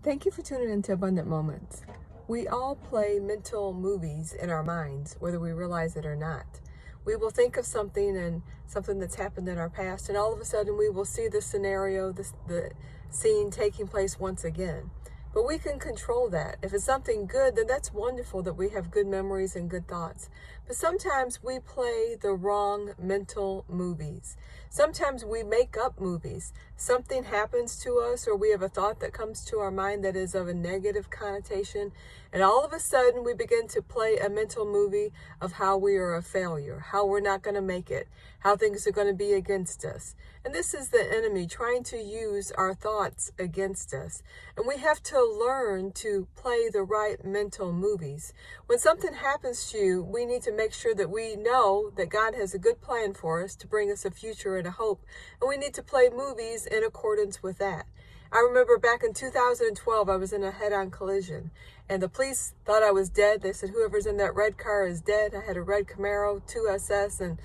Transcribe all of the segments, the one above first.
Thank you for tuning into Abundant Moments. We all play mental movies in our minds, whether we realize it or not. We will think of something that's happened in our past, and all of a sudden we will see the scenario, the scene taking place once again. But we can control that. If it's something good, then that's wonderful that we have good memories and good thoughts. But sometimes we play the wrong mental movies. Sometimes we make up movies. Something happens to us, or we have a thought that comes to our mind that is of a negative connotation, and all of a sudden we begin to play a mental movie of how we are a failure, how we're not going to make it, how things are going to be against us. And this is the enemy trying to use our thoughts against us. And we have to learn to play the right mental movies. When something happens to you, we need to make sure that we know that God has a good plan for us to bring us a future and a hope. And we need to play movies in accordance with that. I remember back in 2012, I was in a head-on collision, and the police thought I was dead. They said, whoever's in that red car is dead. I had a red Camaro, 2SS, and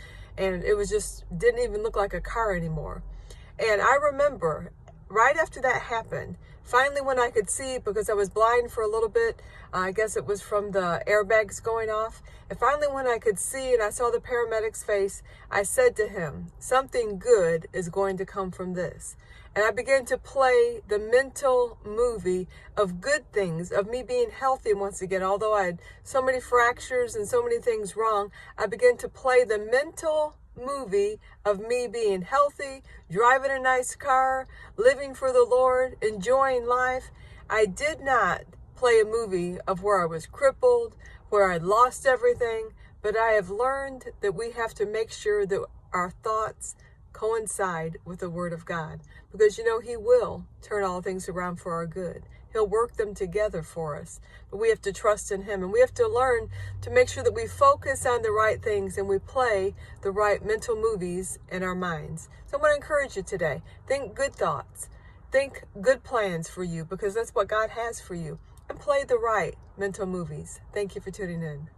it was just, didn't even look like a car anymore. And I remember right after that happened, finally when I could see, because I was blind for a little bit, I guess it was from the airbags going off, and finally when I could see and I saw the paramedic's face, I said to him, something good is going to come from this. And I began to play the mental movie of good things, of me being healthy once again. Although I had so many fractures and so many things wrong, I began to play the mental movie of me being healthy, driving a nice car, living for the Lord, enjoying life. I did not play a movie of where I was crippled, where I lost everything, but I have learned that we have to make sure that our thoughts coincide with the Word of God, because He will turn all things around for our good. He'll work them together for us, but we have to trust in Him, and we have to learn to make sure that we focus on the right things and we play the right mental movies in our minds. So I want to encourage you today, think good thoughts, think good plans for you, because that's what God has for you, and play the right mental movies. Thank you for tuning in.